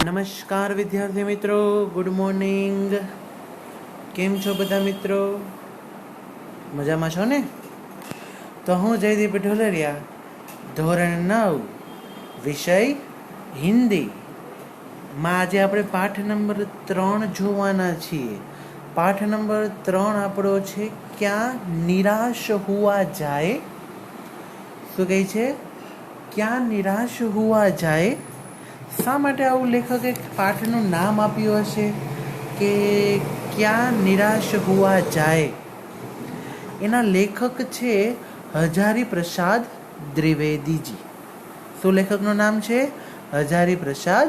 નમસ્કાર વિદ્યાર્થી મિત્રો, ગુડ મોર્નિંગ. કેમ છો બધા મિત્રો? મજામાં છો ને? તો હું જયદીપ ઢોલરિયા, ધોરણ 9 વિષય હિન્દી માં આજે આપણે પાઠ નંબર 3 જોવાના છીએ. પાઠ નંબર 3 આપણો છે ક્યાં નિરાશ હુઆ જાય. શું કહે છે? ક્યાં નિરાશ હુઆ જાય. શા માટે આવું લેખકે પાઠનું નામ આપ્યું હશે કે ક્યાં નિરાશ હુઆ જાય? એના લેખક છે હજારી પ્રસાદ દ્વિવેદીજી. શું લેખકનું નામ છે? હજારી પ્રસાદ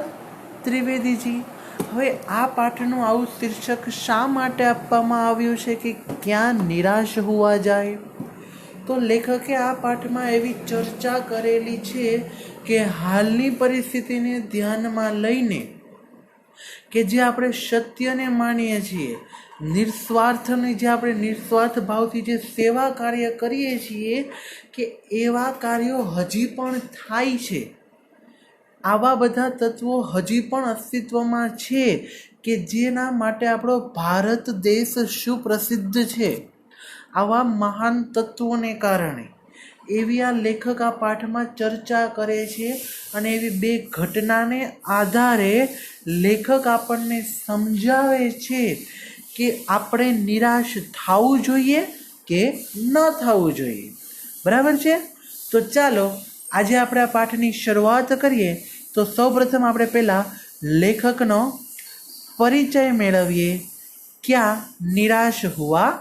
દ્વિવેદીજી. હવે આ પાઠનું આવું શીર્ષક શા માટે આપવામાં આવ્યું છે કે ક્યાં નિરાશ હુઆ જાય? તો લેખકે આ પાઠમાં એવી ચર્ચા કરેલી છે કે હાલની પરિસ્થિતિને ધ્યાનમાં લઈને કે જે આપણે સત્યને માનીએ છીએ, નિસ્વાર્થની જે આપણે નિસ્વાર્થ ભાવથી જે સેવા કાર્ય કરીએ છીએ કે એવા કાર્યો હજી પણ થાય છે. આવા બધા તત્વો હજી પણ અસ્તિત્વમાં છે કે જેના માટે આપણો ભારત દેશ સુપ્રસિદ્ધ છે. આવા મહાન તત્વોને કારણે એવી આ લેખક આ પાઠમાં ચર્ચા કરે છે અને એવી બે ઘટનાને આધારે લેખક આપણને સમજાવે છે કે આપણે નિરાશ થવું જોઈએ કે ન થવું જોઈએ. બરાબર છે? તો ચાલો આજે આપણે આ પાઠની શરૂઆત કરીએ. તો સૌપ્રથમ આપણે પહેલાં લેખકનો પરિચય મેળવીએ. ક્યાં નિરાશ હુઆ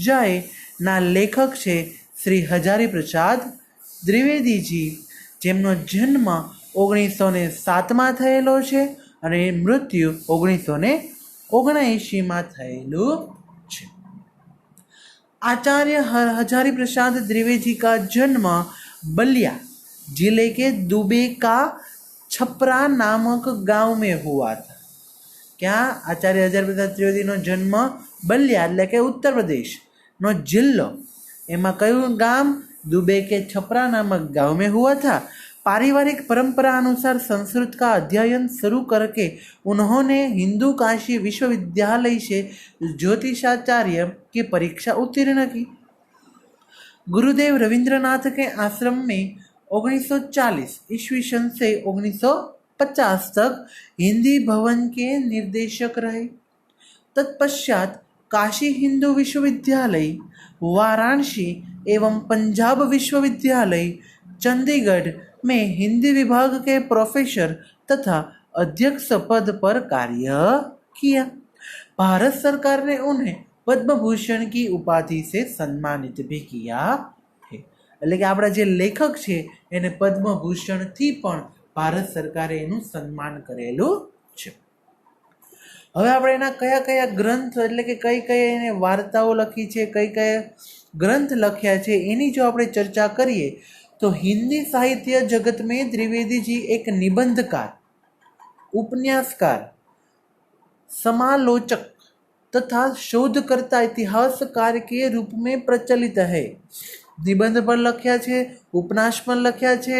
જાય ના લેખક છે શ્રી હજારી પ્રસાદ દ્વિવેદીજી, જેમનો જન્મ 1907માં થયેલો છે અને મૃત્યુ 1979માં થયેલું છે. आचार्य हजारी प्रसाद द्विवेदी का जन्म बलिया जिले के दुबे का छपरा नामक गांव में हुआ था. क्या आचार्य हजारी प्रसाद द्विवेदी નો જન્મ બલિયા એટલે કે ઉત્તર પ્રદેશ નો જિલ્લો, એમાં કયું ગામ? दुबे के छपरा नामक गांव में हुआ था. पारिवारिक परंपरा अनुसार संस्कृत का अध्ययन शुरू करके उन्होंने हिंदू काशी विश्वविद्यालय से ज्योतिषाचार्य की परीक्षा उत्तीर्ण की. गुरुदेव रविंद्रनाथ के आश्रम में 1940 ईस्वी सन से 1950 तक हिंदी भवन के निर्देशक रहे. तत्पश्चात काशी हिंदू विश्वविद्यालय, वाराणसी एवं पंजाब विश्वविद्यालय चंडीगढ़ में हिंदी विभाग के प्रोफेसर तथा अध्यक्ष पद पर कार्य किया. भारत सरकार ने उन्हें पद्म भूषण की उपाधि से सम्मानित भी किया है. એટલે કે આપણા જે લેખક છે એને પદ્મ ભૂષણથી પણ ભારત સરકારે એનું સન્માન કરેલું છે. હવે આપણે એના કયા કયા ગ્રંથ એટલે કે કઈ કઈ એને વાર્તાઓ લખી છે, કઈ કયા ગ્રંથ લખ્યા છે એની જો આપણે ચર્ચા કરીએ तो हिंदी साहित्य जगत में द्विवेदी जी एक निबंधकार, उपन्यासकार, समालोचक तथा शोधकर्ता, इतिहासकार के रूप में प्रचलित है. निबंध पर लख्या छे, उपन्यास पर लख्या छे,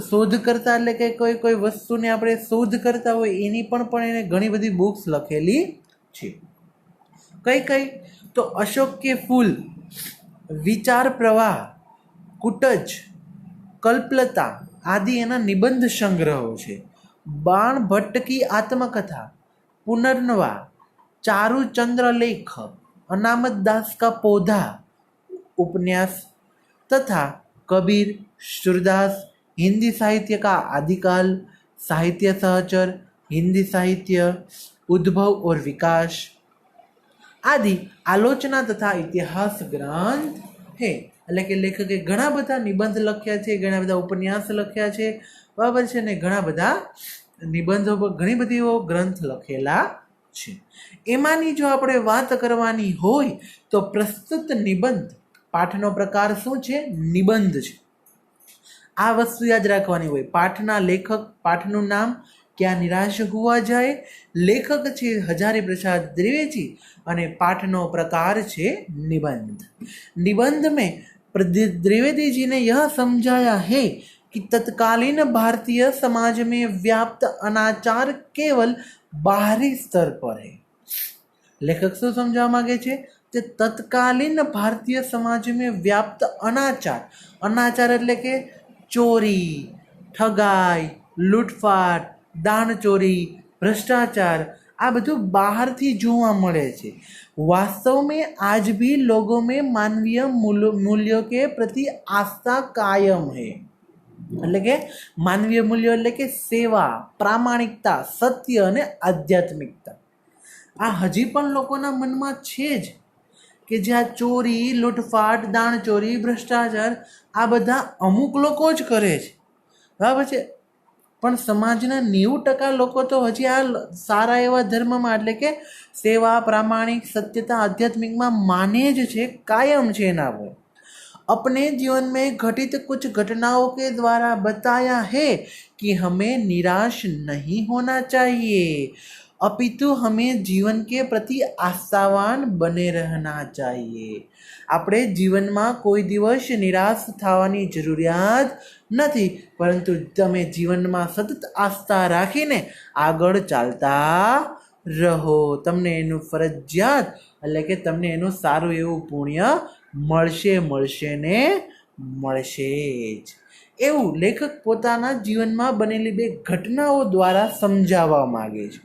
शोधकर्ता એટલે કે કોઈ વસ્તુને આપણે શોધ કરતા હોય એની પણ એને ઘણી બધી બુક્સ લખેલી છે. કઈ તો અશોક કે ફૂલ, વિચાર પ્રવાહ, કુટજ, કલ્પલતા આદि એના નિબંધ સંગ્રહો છે. બાણ ભટ્ટ की आत्मकथा, पुनर्नवा, चारुचंद्र लेख, अनामत दास का पौधा उपन्यास तथा कबीर, सूरदास, हिंदी साहित्य का आदिकाल, साहित्य सहचर, हिंदी साहित्य, उद्भव और विकास आदि आलोचना तथा इतिहास ग्रंथ है. એટલે કે લેખકે ઘણા બધા નિબંધ લખ્યા છે, ઘણા બધા ઉપન્યાસ લખ્યા છે, બરાબર છે ને, ઘણા બધા નિબંધો પર ઘણી બધી ગ્રંથ લખેલા છે. એમાંની જો આપણે વાત કરવાની હોય તો પ્રસ્તુત નિબંધ પાઠનો પ્રકાર શું છે? નિબંધ છે. આ વસ્તુ યાદ રાખવાની હોય. પાઠના લેખક, પાઠનું નામ ક્યાં નિરાશ હુઆ જાય, લેખક છે હજારી પ્રસાદ દ્વિવેદી અને પાઠનો પ્રકાર છે નિબंध. निबंध में द्विवेदी जी ने यह समझाया है कि तत्कालीन भारतीय समाज में व्याप्त अनाचार केवल बाहरी स्तर पर है। लेखक શું સમજાવવા માંગે છે કે તત્કાલીન ભારતીય સમાજમાં વ્યાપ્ત અનાચાર એટલે કે ચોરી, ઠગાઈ, લૂંટફાટ, દાણચોરી, ભ્રષ્ટાચાર, આ બધું બહારથી જોવા મળે છે। वास्तव में आज भी लोगों में मानवीय मूल्यों के प्रति आस्था कायम है। એટલે કે માનવીય મૂલ્યો એટલે કે સેવા, પ્રામાણિકતા, સત્ય અને આધ્યાત્મિકતા આ હજી પણ લોકોના મનમાં છે જ કે જ્યાં ચોરી, લૂંટફાટ, દાણચોરી, ભ્રષ્ટાચાર આ બધા અમુક લોકો જ કરે છે, બરાબર છે। પણ સમાજના 90% લોકો તો હજી આ સારા એવા ધર્મમાં એટલે કે સેવા, પ્રામાણિક, સત્યતા, આધ્યાત્મિકમાં માને જ છે, કાયમ છે એના પર। अपने जीवन में घटित कुछ घटनाओं के द्वारा बताया है कि हमें निराश नहीं होना चाहिए, अपितु हमें जीवन के प्रति आस्थावान बने रहना चाहिए। આપણે જીવનમાં કોઈ દિવસ નિરાશ થવાની જરૂરિયાત નથી, પરંતુ તમે જીવનમાં સતત આસ્થા રાખીને આગળ ચાલતા રહો। તમને એનું ફરજિયાત એટલે કે તમને એનું સારું એવું પુણ્ય મળશે ને મળશે જ। એવું લેખક પોતાના જીવનમાં બનેલી બે ઘટનાઓ દ્વારા સમજાવવા માંગે છે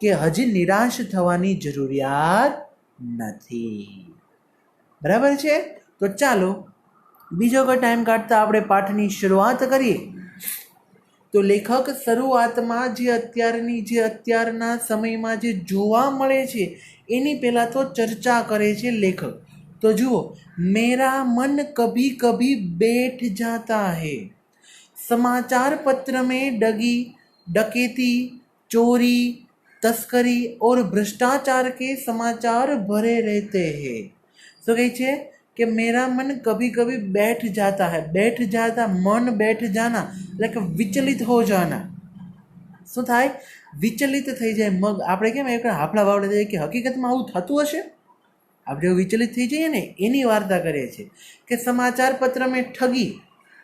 કે હજી નિરાશ થવાની જરૂરિયાત નથી, બરાબર છે। તો ચાલો બીજો કોઈ ટાઈમ કાઢતા આપણે પાઠની શરૂઆત કરીએ। તો લેખક શરૂઆતમાં જે અત્યારના સમયમાં જે જોવા મળે છે એની પહેલાં તો ચર્ચા કરે છે લેખક। तो जुओ, मेरा मन कभी कभी बैठ जाता है। समाचार पत्र में डकैती, चोरी, तस्करी और भ्रष्टाचार के समाचार भरे रहते हैं। तो कही छे कि मेरा मन कभी कभी बैठ जाता है। बैठ जाता, मन बैठ जाना लाइक विचलित हो जाना। શું થાય? વિચલિત થઈ જાય મગ। આપણે કેમ એક હાફળા વાવડે જાય કે હકીકતમાં આવું થતું હશે, આપણે વિચલિત થઈ જઈએ ને એની વાર્તા કરે છે કે સમાચાર પત્રમાં ઠગી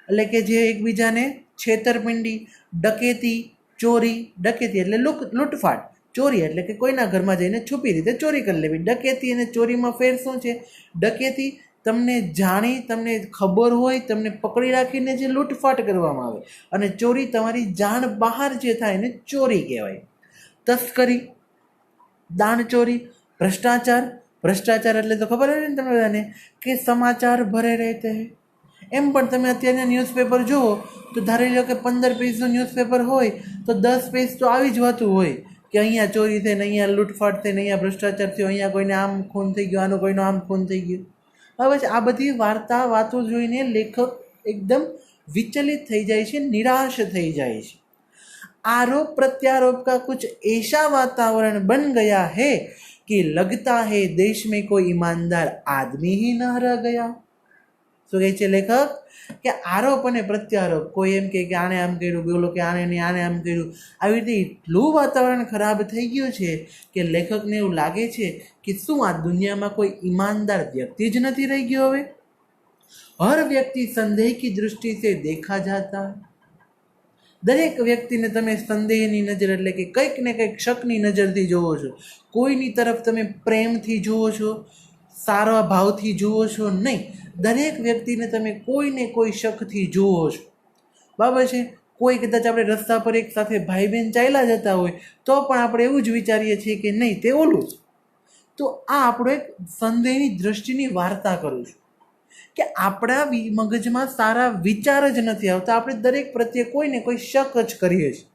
એટલે કે જે એકબીજાને છેતરપિંડી, ડકેતી, ચોરી, ડકેતી એટલે લૂંટફાટ, ચોરી એટલે કે કોઈના ઘરમાં જઈને છુપી રીતે ચોરી કરી લેવી। ડકેતી અને ચોરીમાં ફેર શું છે? ડકેતી તમને જાણી, તમને ખબર હોય, તમને પકડી રાખીને જે લૂંટફાટ કરવામાં આવે, અને ચોરી તમારી જાણ બહાર જે થાય એને ચોરી કહેવાય। તસ્કરી, દાણચોરી, ભ્રષ્ટાચાર એટલે તો ખબર હોય ને તમને બધાને કે સમાચાર ભરે રહેતે હે। એમ પણ તમે અત્યારના ન્યૂઝપેપર જુઓ તો ધારી લો કે 15 પેજનું ન્યૂઝપેપર હોય તો 10 પેજ તો આવી જ વાતું હોય કે અહીંયા ચોરી થઈ ને અહીંયા લૂંટફાટ થઈ ને અહીંયા ભ્રષ્ટાચાર થયો, અહીંયા કોઈને આમ ખૂન થઈ ગયો, આનું કોઈનું આમ ખૂન થઈ ગયું। હવે આ બધી વાતો જોઈને લેખક એકદમ વિચલિત થઈ જાય છે, નિરાશ થઈ જાય છે। आरोप प्रत्यारोप का कुछ ऐसा वातावरण बन गया है कि लगता है देश में कोई ईमानदार आदमी ही न रह गया। શું કહે છે લેખક કે આરોપ અને પ્રત્યારોપ, કોઈ એમ કે આને આમ કર્યું, બોલો કે આને આમ કર્યું, આવી રીતે એટલું વાતાવરણ ખરાબ થઈ ગયું છે કે લેખકને એવું લાગે છે કે શું આ દુનિયામાં કોઈ ઈમાનદાર વ્યક્તિ જ નથી રહી ગયો હવે? હર વ્યક્તિ સંદેહ की दृष्टि से देखा जाता है। દરેક વ્યક્તિને તમે સંદેહની નજર એટલે કે કંઈક ને કંઈક શકની નજરથી જુઓ છો। કોઈની તરફ તમે પ્રેમથી જુઓ છો, સારા ભાવથી જુઓ છો નહીં। દરેક વ્યક્તિને તમે કોઈને કોઈ શકથી જુઓ છો, બરાબર છે। કોઈ કદાચ આપણે રસ્તા પર એક સાથે ભાઈ બહેન ચાલ્યા જતા હોય તો પણ આપણે એવું જ વિચારીએ છીએ કે નહીં તે ઓલું જ। તો આ આપણો એક સંદેહની દૃષ્ટિની વાર્તા કરું છું કે આપણા મગજમાં સારા વિચાર જ નથી આવતા, આપણે દરેક પ્રત્યે કોઈ ને કોઈ શક જ કરીએ છીએ।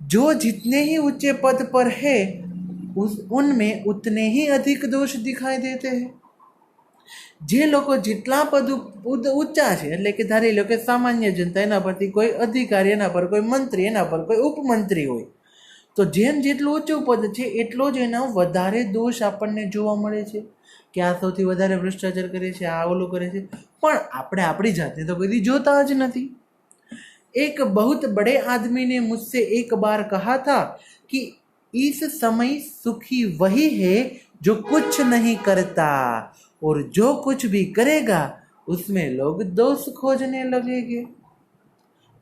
जो जितने ही ऊंचे पद पर है उनमें उतने ही अधिक दोष दिखाई देते हैं। જે લોકો જેટલા પદ ઊંચા છે એટલે કે ધારી લો કે સામાન્ય જનતા, એના પરથી કોઈ અધિકારી, એના પર કોઈ મંત્રી, એના પર કોઈ ઉપમંત્રી હોય, તો જેમ જેટલું ઊંચું પદ છે એટલો જ એના વધારે દોષ આપણને જોવા મળે છે કે આ સૌથી વધારે ભ્રષ્ટાચાર કરે છે, આ ઓલું કરે છે, પણ આપણે આપણી જાતને તો કદી જોતા જ નથી। एक बहुत बड़े आदमी ने मुझसे एक बार कहा था कि इस समय सुखी वही है जो कुछ नहीं करता और जो कुछ भी करेगा उसमें लोग दोष खोजने लगेंगे।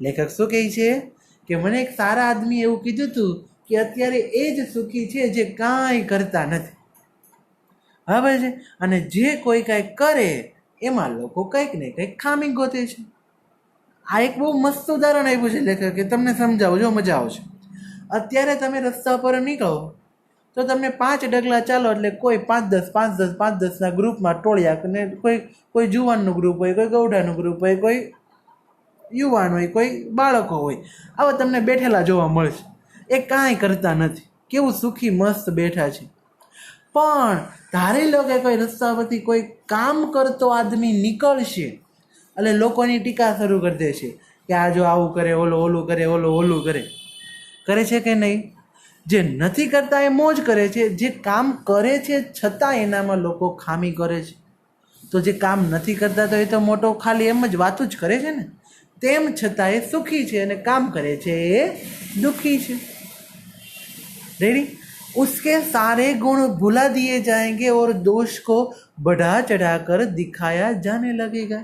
લેખક શું કહે છે કે મને એક સારા આદમી એવું કીધું હતું કે અત્યારે એ જ સુખી છે જે કાંઈ કરતા નથી, બરાબર છે, અને જે કોઈ કાંઈ કરે એમાં લોકો કંઈક ને કંઈક ખામી ગોતે છે। આ એક બહુ મસ્ત ઉદાહરણ આપ્યું છે લેખકે, કે તમને સમજાવું, જો મજા આવશે। અત્યારે તમે રસ્તા પર નીકળો તો તમને 5 ડગલા ચાલો એટલે કોઈ 5-10 ગ્રુપમાં ટોળ્યા, અને કોઈ જુવાનનું ગ્રુપ હોય, કોઈ ગૌઢાનું ગ્રુપ હોય, કોઈ યુવાન હોય, કોઈ બાળકો હોય, આવા તમને બેઠેલા જોવા મળશે। એ કાંઈ કરતા નથી, કેવું સુખી મસ્ત બેઠા છે। પણ ધારી લો કે કોઈ રસ્તા પરથી કોઈ કામ કરતો આદમી નીકળશે એટલે લોકોની ટીકા શરૂ કરી દે છે કે આ જો આવું કરે, ઓલું કરે, ઓલું કરે છે કે નહીં? જે નથી કરતા એ મોજ કરે છે, જે કામ કરે છે છતાં એનામાં લોકો ખામી કરે છે। તો જે કામ નથી કરતા તો એ તો મોટો ખાલી એમ જ વાતું જ કરે છે ને, તેમ છતાં એ સુખી છે, અને કામ કરે છે એ દુઃખી છે। रेडी? उसके सारे गुण भुला दिए जाएंगे और दोष को बढ़ा चढ़ा कर दिखाया जाने लगेगा।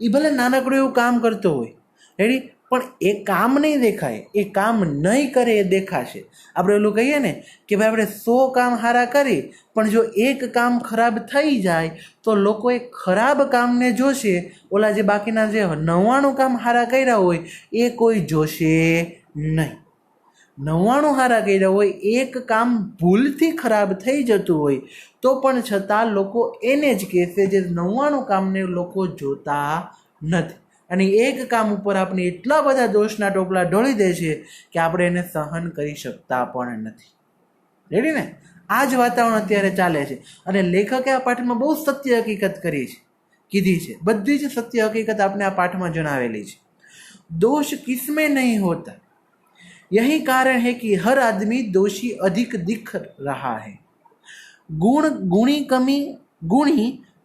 એ ભલે નાનકડું એવું કામ કરતો હોય, રેડી, પણ એ કામ નહીં દેખાય, એ કામ નહીં કરે એ દેખાશે। આપણે ઓલું કહીએ ને કે ભાઈ આપણે 100 કામ સારા કરી, પણ જો એક કામ ખરાબ થઈ જાય તો લોકો એ ખરાબ કામને જોશે, ઓલા જે બાકીના જે 99 કામ સારા કર્યા હોય એ કોઈ જોશે નહીં। 99 સારા કર્યા હોય, એક કામ ભૂલથી ખરાબ થઈ જતું હોય તો પણ છતાં લોકો એને જ કહેશે, જે 99 કામને લોકો જોતા નથી, અને એક કામ ઉપર આપણે એટલા બધા દોષના ટોપલા ઢોળી દે છે કે આપણે એને સહન કરી શકતા પણ નથી। રેડી ને? આ જ વાતાવરણ અત્યારે ચાલે છે, અને લેખકે આ પાઠમાં બહુ સત્ય હકીકત કીધી છે, બધી જ સત્ય હકીકત આપણે આ પાઠમાં જણાવેલી છે। दोष किसमें नहीं होता, यही कारण है कि हर आदमी दोषी अधिक दिख रहा है। गुणी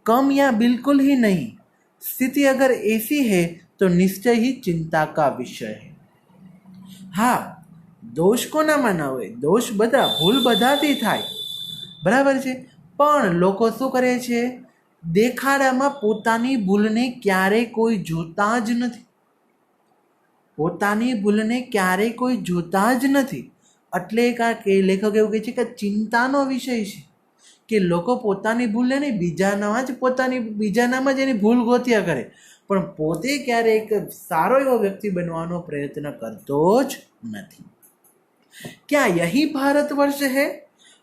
कम या बिल्कुल ही नहीं, स्थिति अगर ऐसी है तो निश्चय ही चिंता का विषय है। हाँ, दोष कोनाમાં ન હોય, દોષ બધા, ભૂલ બધાથી થાય, બરાબર છે, પણ લોકો શું કરે છે, દેખાડામાં પોતાની ભૂલને ક્યારેય કોઈ જોતા જ નથી, પોતાની ભૂલને ક્યારેય કોઈ જોતા જ નથી। એટલે કે લેખક એવું કહે છે કે ચિંતાનો વિષય છે કે લોકો પોતાની ભૂલને નહીં, બીજાનામાં જ એની ભૂલ ગોત્યા કરે, પણ પોતે ક્યારેક સારો એવો વ્યક્તિ બનવાનો પ્રયત્ન કરતો જ નથી। क्या यही भारत वर्ष है?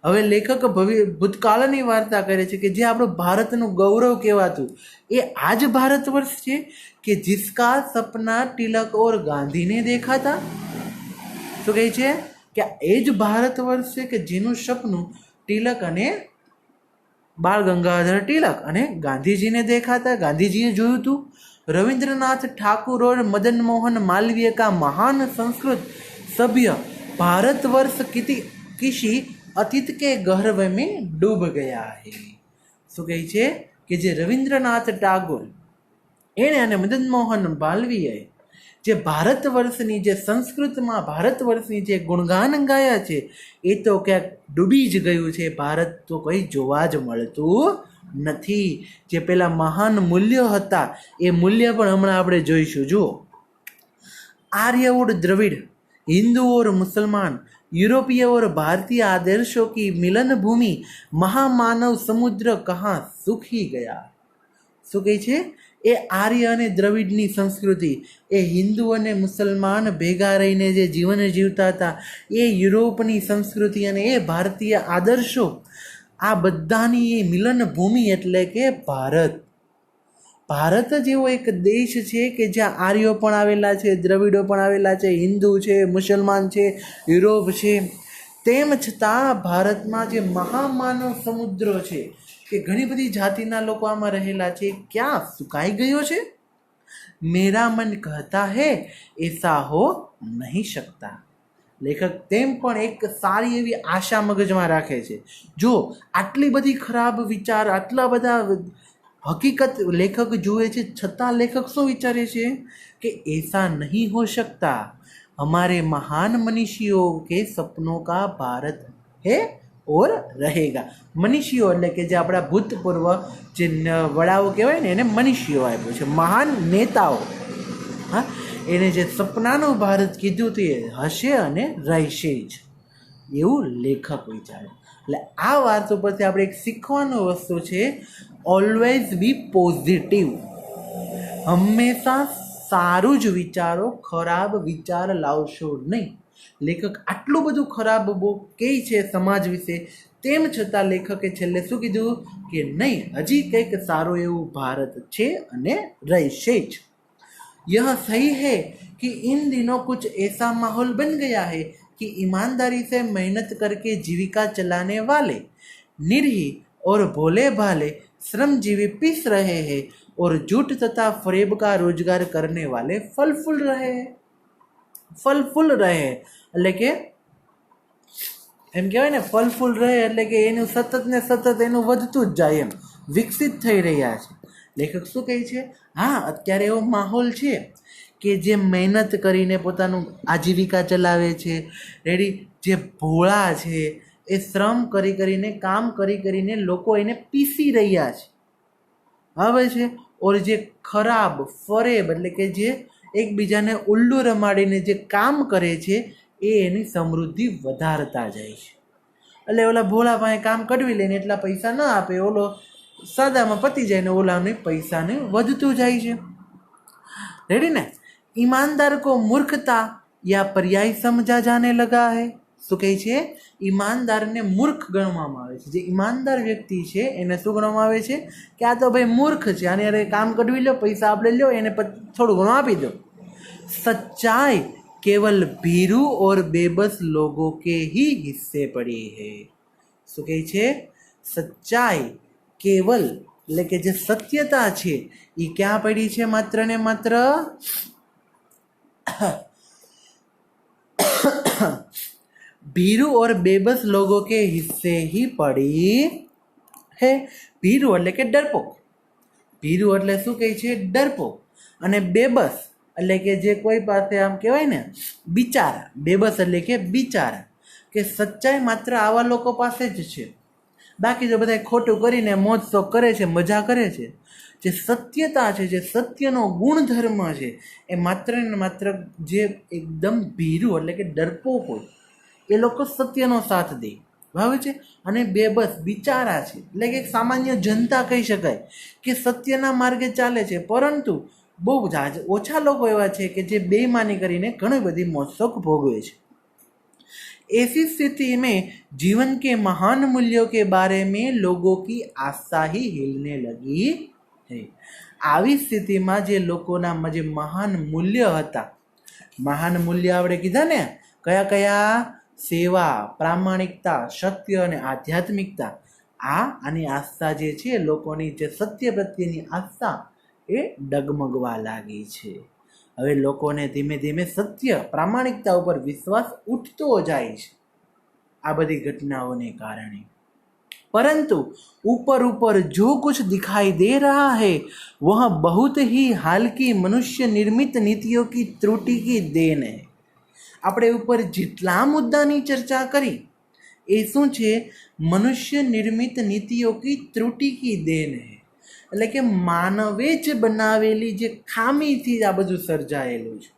હવે લેખક ભૂતકાળની વાર્તા કરે છે કે જે આપણું ભારતનું ગૌરવ કહેવાતું એ આ જ ભારત વર્ષ છે કે जिसका सपना तिलक और गांधी ने देखा था। શું કહે છે કે એ જ ભારત વર્ષ છે કે જેનું સપનું તિલક અને બાળ ગંગાધર તિલક અને ગાંધીજીને દેખા था, ગાંધીજીએ જોયું હતું। रविंद्रनाथ ठाकुर और मदन मोहन मालवीय का महान संस्कृत सभ्य भारतवर्ष किसी अतीत के गर्व में डूब गया है। શું કહે છે કે જે રવિન્દ્રનાથ ટાગોર એણે અને મદન મોહન માલવીયએ જે ભારત વર્ષની, જે સંસ્કૃતમાં ભારત વર્ષની જે ગુણગાન ગાયા છે એ તો ક્યાંક ડૂબી જ ગયું છે, ભારત તો કંઈ જોવા જ મળતું નથી। જે પેલા મહાન મૂલ્યો હતા એ મૂલ્ય પણ હમણાં આપણે જોઈશું। જુઓ, आर्य और द्रविड़, हिंदू और मुसलमान, यूरोपीय और भारतीय आदर्शों की मिलन भूमि महामानव समुद्र कहाँ सूखी गया। શું કહે છે? એ આર્ય અને દ્રવિડની સંસ્કૃતિ, એ હિન્દુ અને મુસલમાન ભેગા રહીને જે જીવન જીવતા હતા, એ યુરોપની સંસ્કૃતિ અને એ ભારતીય આદર્શો, આ બધાની એ મિલન ભૂમિ એટલે કે ભારત। ભારત જેવો એક દેશ છે કે જ્યાં આર્યો પણ આવેલા છે, દ્રવિડો પણ આવેલા છે, હિન્દુ છે, મુસલમાન છે, યુરોપ છે, તેમ છતાં ભારતમાં જે મહામાનવ સમુદ્ર છે કે ઘણી બધી જાતિના લોકો આમાં રહેલા છે, ક્યાં સુકાઈ ગયો છે? મેરા મન કહેતા હૈ એસા હો નહીં શકતા। લેખક તેમ પણ એક સારી એવી આશા મગજમાં રાખે છે। જો આટલી બધી ખરાબ વિચાર, આટલા બધા હકીકત લેખક જુએ છે, છતાં લેખક શું વિચારે છે કે એસા નહીં હો શકતા, हमारे महान मनीषियों के सपनों का भारत है और रहेगा। मनीषियों એટલે કે જે આપણા ભૂતપૂર્વ જે વડાઓ કહેવાય ને એને મનીષીઓ આપ્યો છે, મહાન નેતાઓ. હા, એને જે સપનાનું ભારત કીધું તે હશે અને રહેશે જ, એવું લેખક વિચારે. એટલે આ વાત ઉપરથી આપણે એક શીખવાનું વસ્તુ છે, ઓલવેઝ બી પોઝિટિવ. હંમેશા સારું જ વિચારો, ખરાબ વિચાર લાવશો નહીં. લેખક આટલું બધું ખરાબ કહે છે સમાજ વિશે, તેમ છતાં લેખકે છેલ્લે શું કીધું કે નહીં, હજી કંઈક સારું એવું ભારત છે અને રહેશે જ. यह सही है कि इन दिनों कुछ ऐसा माहौल बन गया है कि ईमानदारी से मेहनत करके जीविका चलाने वाले निरीह और भोले भाले श्रमजीवी पीस रहे हैं और झूठ तथा फरेब का रोजगार करने वाले फल फूल रहे हैं. फल फूल रहे એટલે કે એમ કહેવાય ને, ફલ ફૂલ રહે એટલે કે એનું સતત ને સતત એનું વધતું જ જાય, એમ વિકસિત થઈ રહ્યા છે. લેખક શું કહે છે? હા, અત્યારે એવો માહોલ છે કે જે મહેનત કરીને પોતાનું આજીવિકા ચલાવે છે, રેડી, જે ભોળા છે એ શ્રમ કરીને કામ કરીને લોકો એને પીસી રહ્યા છે, આવે છે. ઓર જે ખરાબ ફરેબ એટલે કે જે એકબીજાને ઉલ્લુ રમાડીને જે કામ કરે છે એ એની સમૃદ્ધિ વધારતા જાય છે. એટલે ઓલા ભોળા પાસે કામ કઢવી લઈને એટલા પૈસા ન આપે, ઓલો સાદામાં પતી જાય ને ઓલાને પૈસાને વધતું જાય છે. રેડી ને? ईमानदार को मूर्खता या पर्याय समझा जाने लगा है. શું કહે છે? ઈમાનદારને મૂર્ખ ગણવામાં આવે છે. જે ઈમાનદાર વ્યક્તિ છે એને શું ગણવામાં આવે છે કે આ તો ભાઈ મૂર્ખ છે, આને અરે કામ કઢવી લો, પૈસા આપણે લ્યો, એને થોડું ઘણું આપી દો. सच्चाई केवल भीरू और बेबस लोगों के ही हिस्से पड़ी है. શું કહે છે? સચ્ચાઈ કેવલ એટલે કે જે સત્યતા છે એ ક્યાં પડી છે? માત્ર ને માત્ર भीरू और बेबस लोगों के हिस्से ही पड़ी है. भीरू એટલે કે ડરપોક. ભીરુ એટલે શું કહે છે? ડરપોક. અને બેબસ એટલે કે જે કોઈ પાસે આમ કહેવાય ને બિચારા. બેબસ એટલે કે બિચારા, કે સચ્ચાઈ માત્ર આવા લોકો પાસે જ છે. બાકી જો બધા ખોટું કરીને મોજ શોખ કરે છે, મજા કરે છે. જે સત્યતા છે, જે સત્યનો ગુણધર્મ છે, એ માત્ર ને માત્ર જે એકદમ ભીરું એટલે કે ડરપોક હોય એ લોકો સત્યનો સાથ દે, બરાબર છે. અને બેબસ બિચારા છે એટલે કે સામાન્ય જનતા કહી શકાય કે સત્યના માર્ગે ચાલે છે, પરંતુ બહુ ઓછા લોકો એવા છે કે જે બેઈમાની કરીને ઘણી બધી મોજ શોખ ભોગવે છે. ऐसी स्थिति में जीवन के महान मूल्यों के बारे में लोगों की आस्था ही हिलने लगी है. આવી સ્થિતિમાં જે લોકોના જે મહાન મૂલ્ય હતા, મહાન મૂલ્ય આપણે કીધા ને કયા કયા? સેવા, પ્રામાણિકતા, સત્ય અને આધ્યાત્મિકતા. આની આસ્થા જે છે, લોકોની જે સત્ય પ્રત્યેની આસ્થા એ ડગમગવા લાગી છે. હવે લોકોને ધીમે ધીમે સત્ય, પ્રામાણિકતા ઉપર વિશ્વાસ ઉઠતો જાય છે આ બધી ઘટનાઓને કારણે. परंतु ऊपर ऊपर जो कुछ दिखाई दे रहा है वह बहुत ही हाल की मनुष्य निर्मित नीतियों की त्रुटि की देन है. આપણે ઉપર જેટલા મુદ્દાની ચર્ચા કરી એ શું છે? મનુષ્ય નિર્મિત નીતિઓ કી ત્રુટિ કી દેન હે. એટલે કે માનવે જ બનાવેલી જે ખામીથી આ બધું સર્જાયેલું છે,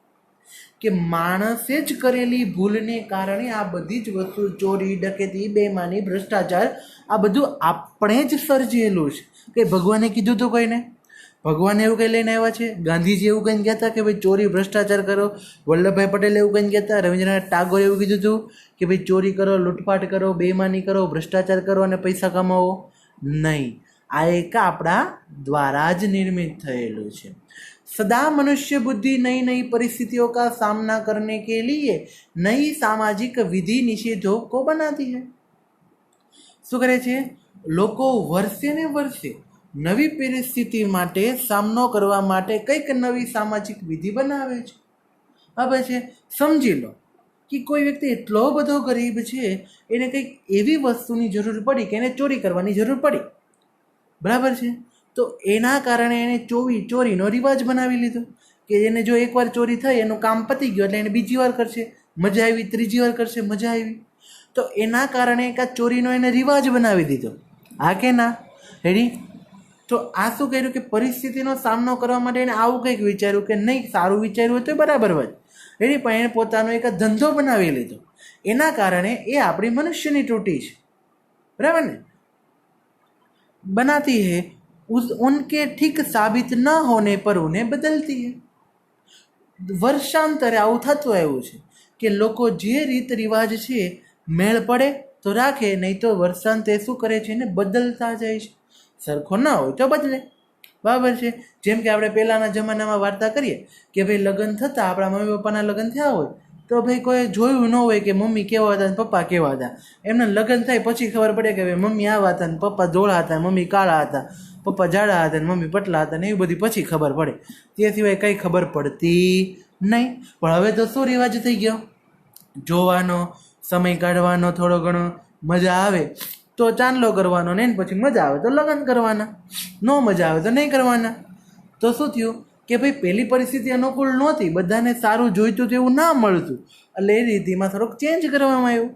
કે માણસે જ કરેલી ભૂલને કારણે આ બધી જ વસ્તુ, ચોરી, ડકેતી, બેમાની, ભ્રષ્ટાચાર, આ બધું આપણે જ સર્જેલું છે. કે ભગવાને કીધું હતું કોઈને? ભગવાન એવું કંઈ લઈને આવ્યા છે? ગાંધીજી એવું કંઈ કહેતા કે ભાઈ ચોરી ભ્રષ્ટાચાર કરો? વલ્લભભાઈ પટેલ એવું કંઈ કહેતા? રવિન્દ્રનાથ ટાગોર એવું કીધું હતું કે ભાઈ ચોરી કરો, લૂંટફાટ કરો, બેઈમાની કરો, ભ્રષ્ટાચાર કરો અને પૈસા કમાવો? નહીં. આ એક આપણા દ્વારા જ નિર્મિત થયેલું છે. सदा मनुष्य बुद्धि नई नई परिस्थितियों का सामना करने के लिए नई सामाजिक विधि निषेधों को बनाती है. શું કરે છે? લોકો વર્ષે ને વર્ષે નવી પરિસ્થિતિ માટે સામનો કરવા માટે કંઈક નવી સામાજિક વિધિ બનાવે છે. હવે છે, સમજી લો કે કોઈ વ્યક્તિ એટલો બધો ગરીબ છે, એને કંઈક એવી વસ્તુની જરૂર પડી કે એને ચોરી કરવાની જરૂર પડી, બરાબર છે. તો એના કારણે એને ચોરીનો રિવાજ બનાવી લીધો કે એને જો એકવાર ચોરી થઈ, એનું કામ પતી ગયું એટલે એને બીજી વાર કરશે, મજા આવી, ત્રીજી વાર કરશે, મજા આવી. તો તો એના કારણે એક આ ચોરીનો એને રિવાજ બનાવી દીધો. હા કે ના? રેડી? તો આ શું કર્યું કે પરિસ્થિતિનો સામનો કરવા માટે એને આવું કંઈક વિચાર્યું કે નહીં, સારું વિચાર્યું હતું બરાબર જ રેડી, પણ એને પોતાનો એક ધંધો બનાવી લીધો. એના કારણે એ આપણી મનુષ્યની ત્રુટિ છે, બરાબર ને? बनाती है उनके ठीक साबित न होने पर उन्हें बदलती है. વર્ષાંતરે આવું થતું આવ્યું છે કે લોકો જે રીત રિવાજ છે મેળ પડે તો રાખે, નહીં તો વર્ષાંતે શું કરે છે એને બદલતા જાય છે. સરખો ના હોય તો બદલે, બરાબર છે. જેમ કે આપણે પહેલાંના જમાનામાં વાર્તા કરીએ કે ભાઈ લગ્ન થતાં આપણા મમ્મી પપ્પાના લગ્ન થયા હોય તો ભાઈ કોઈ જોયું ન હોય કે મમ્મી કેવા હતા ને પપ્પા કેવા હતા. એમને લગ્ન થાય પછી ખબર પડે કે ભાઈ મમ્મી આવા હતા ને પપ્પા ધોળા હતા, મમ્મી કાળા હતા, પપ્પા જાડા હતા ને મમ્મી પતલા હતા ને એવી બધી પછી ખબર પડે. તે સિવાય કંઈ ખબર પડતી નહીં. પણ હવે તો શું રિવાજ થઈ ગયો, જોવાનો, સમય કાઢવાનો, થોડો ઘણો મજા આવે તો ચાંદલો કરવાનો ને પછી મજા આવે તો લગ્ન કરવાના, ન મજા આવે તો નહીં કરવાના. તો શું થયું કે ભાઈ પહેલી પરિસ્થિતિ અનુકૂળ નહોતી, બધાને સારું જોઈતું એવું ના મળતું, એટલે એ રીતિમાં થોડોક ચેન્જ કરવામાં આવ્યું.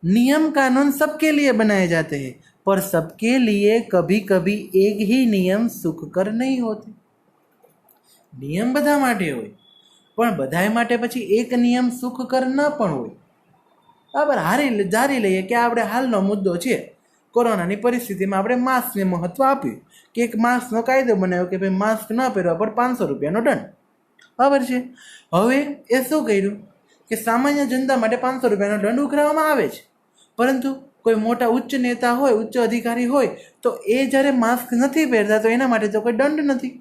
नियम कानून सबके लिए बनाए जाते हैं पर सबके लिए कभी कभी एक ही नियम सुखकर नहीं होते. નિયમ બધા માટે હોય પણ બધાય માટે પછી એક નિયમ સુખકર ન પણ હોય. બરાબર, ધારી લઈએ કે આપણે હાલનો મુદ્દો છે કોરોનાની પરિસ્થિતિમાં આપણે માસ્કને મહત્વ આપ્યું કે એક માસ્કનો કાયદો બનાવ્યો કે ભાઈ માસ્ક ન પહેરવા પર 500 રૂપિયાનો દંડ. બરાબર છે. હવે એ શું કર્યું કે સામાન્ય જનતા માટે 500 રૂપિયાનો દંડ ઉઘરાવવામાં આવે છે, પરંતુ કોઈ મોટા ઉચ્ચ નેતા હોય, ઉચ્ચ અધિકારી હોય તો એ જ્યારે માસ્ક નથી પહેરતા તો એના માટે તો કોઈ દંડ નથી.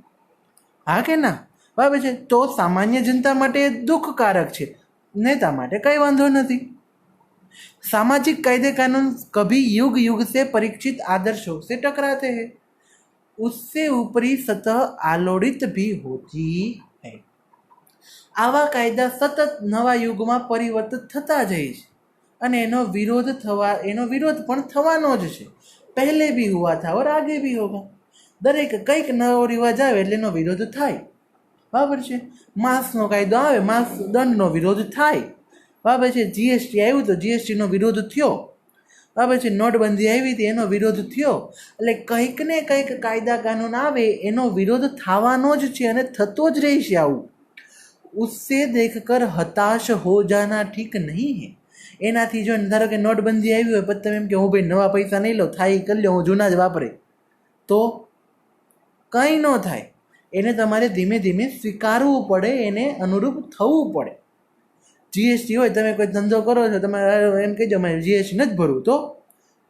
હા કે ના? બરાબર છે. તો સામાન્ય જનતા માટે દુઃખકારક છે, નેતા માટે કંઈ વાંધો નથી. सामाजिक कायदे कानून कभी युग युग से परीक्षित आदर्शों से टकराते हैं, उससे ऊपरी सतह आलोड़ित भी होती है. આવા કાયદા સતત નવા યુગમાં પરિવર્તિત થતા જાય છે અને એનો વિરોધ પણ થવાનો જ છે. પહેલે બી હુઆ થા ઓર આગે બી હોગા. દરેક કંઈક નવો રિવાજ આવે એટલે એનો વિરોધ થાય. બરાબર છે. માસ્કનો કાયદો આવે, માસ્ક દંડનો વિરોધ થાય. બરાબર છે. જીએસટી આવ્યું તો જીએસટીનો વિરોધ થયો. બરાબર છે. નોટબંધી આવી હતી એનો વિરોધ થયો. એટલે કંઈક ને કંઈક કાયદા કાનૂન આવે એનો વિરોધ થવાનો જ છે અને થતો જ રહેશે. આવું उससे देखकर हताश हो जाना ठीक नहीं है. એનાથી જો ધારો કે નોટબંધી આવી હોય પછી તમે એમ કે હું ભાઈ નવા પૈસા નહીં લો, થાય કરી લો, હું જૂના જ વાપરે, તો કંઈ ન થાય. એને તમારે ધીમે ધીમે સ્વીકારવું પડે, એને અનુરૂપ થવું પડે. જીએસટી હોય, તમે કોઈ ધંધો કરો છો, તમારે એમ કહેજો મારે જીએસટી નથી ભરવું, તો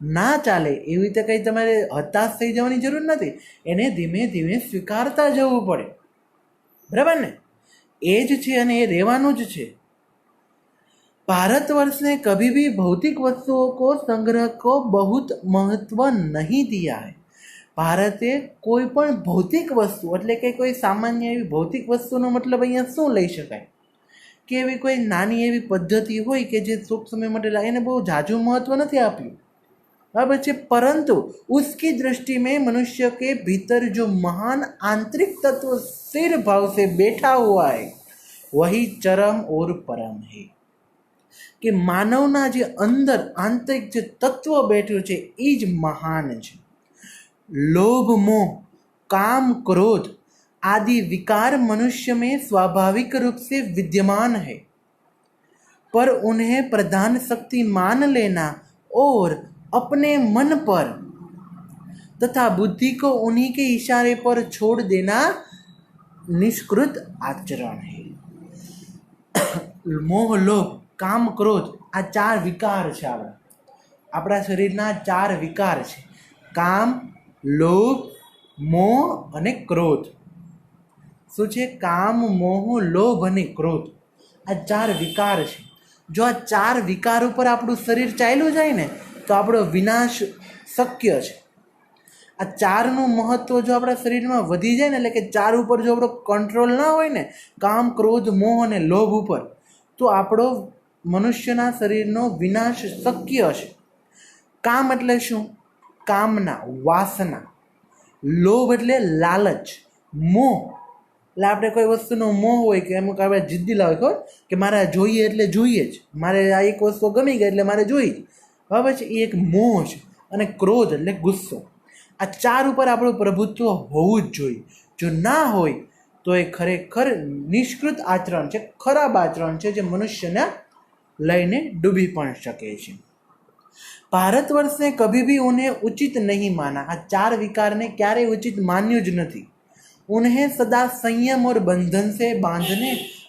ના ચાલે. એવી રીતે કંઈ તમારે હતાશ થઈ જવાની જરૂર નથી. એને ધીમે ધીમે સ્વીકારતા જવું પડે. બરાબર ને? એ જ છે અને એ રહેવાનું જ છે. भारतवर्ष ने कभी भी भौतिक वस्तुओं को संग्रह को बहुत महत्व नहीं दिया है. ભારતે કોઈ પણ ભૌતિક વસ્તુ એટલે કે કોઈ સામાન્ય એવી ભૌતિક વસ્તુનો મતલબ અહીંયા શું લઈ શકાય કે એવી કોઈ નાની એવી પદ્ધતિ હોય કે જે ટૂંક સમય માટે એને બહુ ઝાઝું મહત્વ નથી આપ્યું. बराबर है. परंतु उसकी दृष्टि में मनुष्य के भीतर जो महान आंतरिक तत्व स्थिर भाव से बैठा हुआ है वही चरम और परम है. कि मानवना जे अंदर आंतरिक जो तत्व बैठो है એ જ મહાન છે. लोभ मोह काम क्रोध आदि विकार मनुष्य में स्वाभाविक रूप से विद्यमान है, पर उन्हें प्रधान शक्ति मान लेना और अपने मन पर तथा बुद्धि को उन्हीं के इशारे पर छोड़ देना निष्कृत आचरण है. मोह लोभ काम क्रोध आ चार विकार છે. આપણા શરીરના ચાર વિકાર છે: કામ, લોભ, મોહ અને ક્રોધ. શું છે? કામ, મોહ, લોભ અને ક્રોધ. આ ચાર વિકાર છે. જો આ ચાર વિકાર ઉપર આપણું શરીર ચાલ્યું જાય ને તો આપણો વિનાશ શક્ય છે. આ ચારનું મહત્વ જો આપણા શરીરમાં વધી જાય ને, એટલે કે ચાર ઉપર જો આપણો કંટ્રોલ ના હોય ને, કામ, ક્રોધ, મોહ અને લોભ ઉપર, તો આપણો મનુષ્યના શરીરનો વિનાશ શક્ય છે. કામ એટલે શું? કામના, વાસના. લોભ એટલે લાલચ, મોહ એટલે આપણે કોઈ વસ્તુનો મોહ હોય કે અમુક આપણે જિદ્દીલા હોય ખબર કે મારે આ જોઈએ એટલે જોઈએ જ, મારે આ એક વસ્તુ ગમી ગઈ એટલે મારે જોઈ જ, બરાબર છે. એ એક મોહ છે. અને ક્રોધ એટલે ગુસ્સો. આ ચાર ઉપર આપણું પ્રભુત્વ હોવું જ જોઈએ. જો ના હોય તો એ ખરેખર નિષ્કૃત આચરણ છે, ખરાબ આચરણ છે, જે મનુષ્યને લઈને ડૂબી પણ શકે છે. भारतवर्ष ने कभी भी उन्हें उचित नहीं माना. આ ચાર વિકારને ક્યારેય ઉચિત માન્યું જ નથી. उन्हें सदा संयम और बंधन से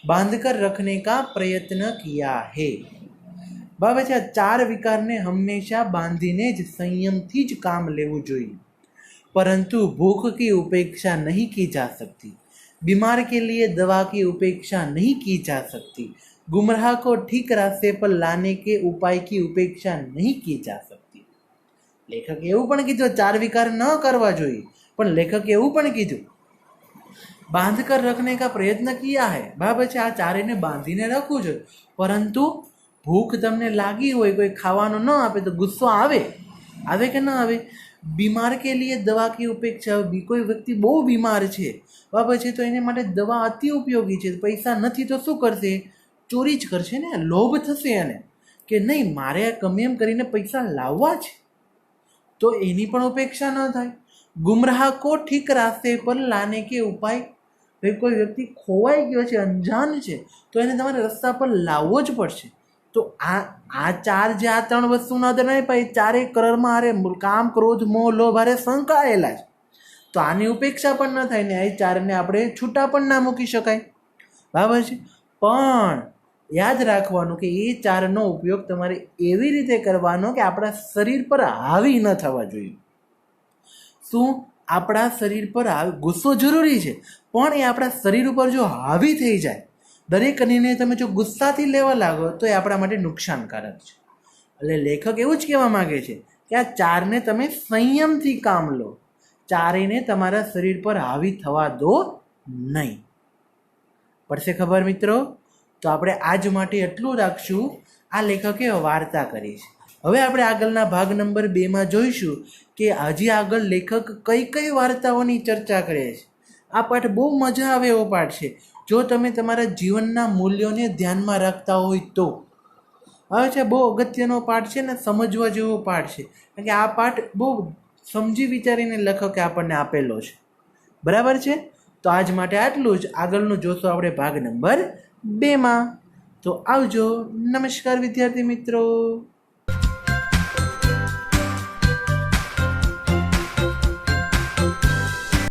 बांध कर रखने का प्रयत्न किया है. બરાબર છે. આ ચાર વિકારને હંમેશા બાંધીને જ સંયમથી જ કામ લેવું જોઈએ. परंतु भूख की उपेक्षा नहीं की जा सकती, बीमार के लिए दवा की उपेक्षा नहीं की जा सकती, गुमराह को ठीक रास्ते पर लाने के उपाय की उपेक्षा नहीं की जा सकती. લેખકે એવું પણ કીધું ચાર વિકાર ન કરવા જોઈએ, પણ લેખકે એવું પણ કીધું બાંધ કર રખને કા પ્રયત્ન કિયા હૈ. બરાબર છે. આ ચારેને બાંધીને રાખવું જોઈએ. પરંતુ ભૂખ તમને લાગી હોય, કોઈ ખાવાનું ન આપે તો ગુસ્સો આવે કે ન આવે. બીમાર કે લીએ દવા કી ઉપેક્ષા, કોઈ વ્યક્તિ બહુ બીમાર છે, બરાબર છે, તો એને માટે દવા અતિ ઉપયોગી છે. પૈસા નથી તો શું કરશે? ચોરી જ કરશે ને. લોભ થશે એને કે નહીં મારે ગમે એમ કરીને પૈસા લાવવા છે, તો એની પણ ઉપેક્ષા ન થાય. ગુમરાહ કો ઠીક રાસ્તે પર લાને કે ઉપાય, ભાઈ કોઈ વ્યક્તિ ખોવાઈ ગયો છે, અંજાન છે, તો એને તમારે રસ્તા પર લાવવો જ પડશે. તો આ ચાર જે આ ત્રણ વસ્તુના આધારે નહીં પાય, ચારેય કરમાં હારે કામ, ક્રોધ, મોહ, લોભ હારે સંકળાયેલા છે. તો આની ઉપેક્ષા પણ ન થાય ને આ ચારને આપણે છૂટા પણ ના મૂકી શકાય. બરાબર છે. પણ યાદ રાખવાનું કે એ ચારનો ઉપયોગ તમારે એવી રીતે કરવાનો કે આપણા શરીર પર હાવી ન થવા જોઈએ. શું? આપણા શરીર પર ગુસ્સો જરૂરી છે, પણ એ આપણા શરીર ઉપર જો હાવી થઈ જાય, દરેક નિર્ણય તમે જો ગુસ્સાથી લેવા લાગો તો એ આપણા માટે નુકસાનકારક છે. એટલે લેખક એવું જ કહેવા માગે છે કે આ ચારને તમે સંયમથી કામ લો, ચારેયને તમારા શરીર પર હાવી થવા દો નહીં. પડશે ખબર મિત્રો? તો આપણે આજ માટે એટલું રાખશું. આ લેખકે વાર્તા કરી છે. હવે આપણે આગળના ભાગ નંબર 2માં જોઈશું કે હજી આગળ લેખક કઈ કઈ વાર્તાઓની ચર્ચા કરે છે. આ પાઠ બહુ મજા આવે એવો પાઠ છે. જો તમે તમારા જીવનના મૂલ્યોને ધ્યાનમાં રાખતા હોય તો. હવે છે બહુ અગત્યનો પાઠ છે ને, સમજવા જેવો પાઠ છે, કારણ કે આ પાઠ બહુ સમજી વિચારીને લેખકે આપણને આપેલો છે. બરાબર છે. તો આજ માટે આટલું જ. આગળનું જોશું આપણે ભાગ નંબર 2માં. તો આવજો. નમસ્કાર વિદ્યાર્થી મિત્રો.